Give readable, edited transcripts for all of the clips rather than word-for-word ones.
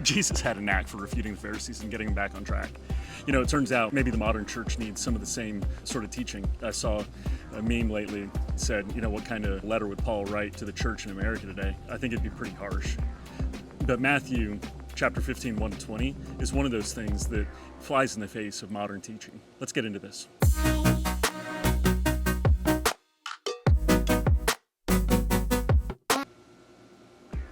Jesus had a knack for refuting the Pharisees and getting them back on track. It turns out maybe the modern church needs some of the same sort of teaching. I saw a meme lately said, what kind of letter would Paul write to the church in America today? I think it'd be pretty harsh. But Matthew chapter 15, 1-20 is one of those things that flies in the face of modern teaching. Let's get into this.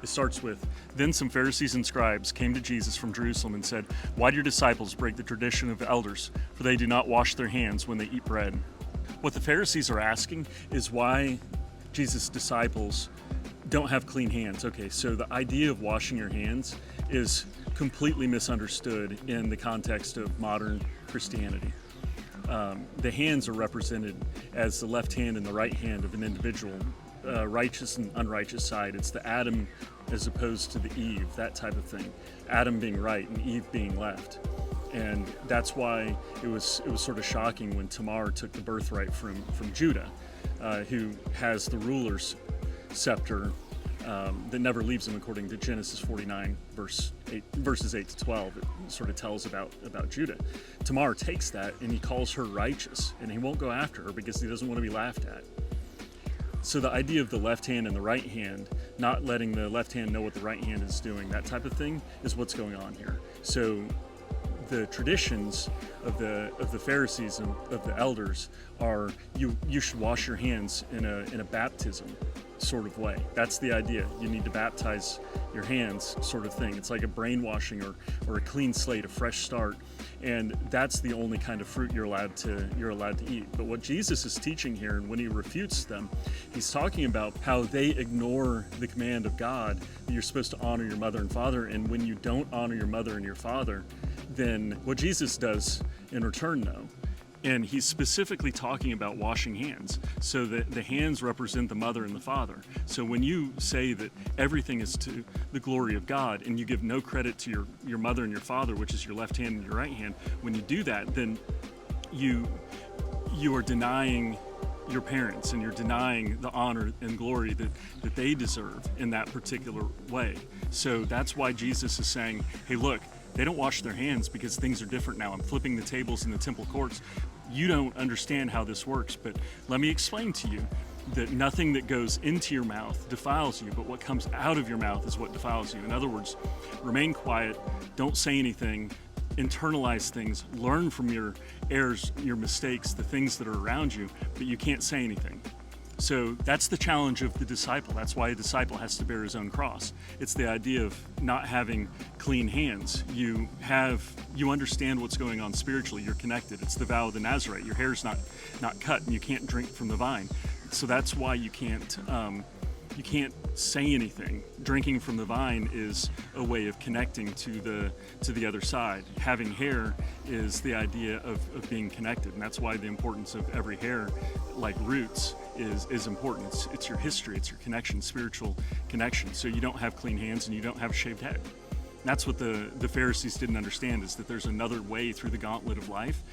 It starts with, "Then some Pharisees and scribes came to Jesus from Jerusalem and said, 'Why do your disciples break the tradition of the elders? For they do not wash their hands when they eat bread.'" What the Pharisees are asking is why Jesus' disciples don't have clean hands. Okay, so the idea of washing your hands is completely misunderstood in the context of modern Christianity. The hands are represented as the left hand and the right hand of an individual, righteous and unrighteous side. It's the Adam as opposed to the Eve, that type of thing. Adam being right and Eve being left. And that's why it was sort of shocking when Tamar took the birthright from Judah, who has the ruler's scepter that never leaves him, according to Genesis 49, verses 8-12. It sort of tells about Judah. Tamar takes that and he calls her righteous, and he won't go after her because he doesn't want to be laughed at. So the idea of the left hand and the right hand, not letting the left hand know what the right hand is doing, that type of thing, is what's going on here. So the traditions of the Pharisees and of the elders are you should wash your hands in a baptism sort of way. That's the idea. You need to baptize your hands sort of thing. It's like a brainwashing or a clean slate, a fresh start. And that's the only kind of fruit you're allowed to eat. But what Jesus is teaching here, and when he refutes them, he's talking about how they ignore the command of God that you're supposed to honor your mother and father. And when you don't honor your mother and your father, then what Jesus does in return, though, and he's specifically talking about washing hands. So the hands represent the mother and the father. So when you say that everything is to the glory of God and you give no credit to your mother and your father, which is your left hand and your right hand, when you do that, then you are denying your parents and you're denying the honor and glory that they deserve in that particular way. So that's why Jesus is saying, hey, look, they don't wash their hands because things are different now. I'm flipping the tables in the temple courts. You don't understand how this works, but let me explain to you that nothing that goes into your mouth defiles you, but what comes out of your mouth is what defiles you. In other words, remain quiet, don't say anything, internalize things, learn from your errors, your mistakes, the things that are around you, but you can't say anything. So that's the challenge of the disciple. That's why a disciple has to bear his own cross. It's the idea of not having clean hands. You understand what's going on spiritually. You're connected. It's the vow of the Nazarite. Your hair's not cut, and you can't drink from the vine. So that's why you can't say anything. Drinking from the vine is a way of connecting to the other side. Having hair is the idea of being connected, and that's why the importance of every hair, like roots, is important. It's your history, it's your connection, spiritual connection. So you don't have clean hands and you don't have a shaved head. That's what the Pharisees didn't understand, is that there's another way through the gauntlet of life.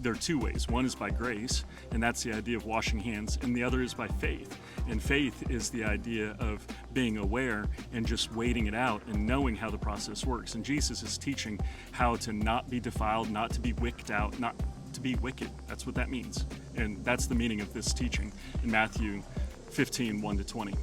There are two ways. One is by grace, and that's the idea of washing hands, and the other is by faith. And faith is the idea of being aware and just waiting it out and knowing how the process works. And Jesus is teaching how to not be defiled, not to be wicked out, not to be wicked. That's what that means. And that's the meaning of this teaching in Matthew 15, 1-20.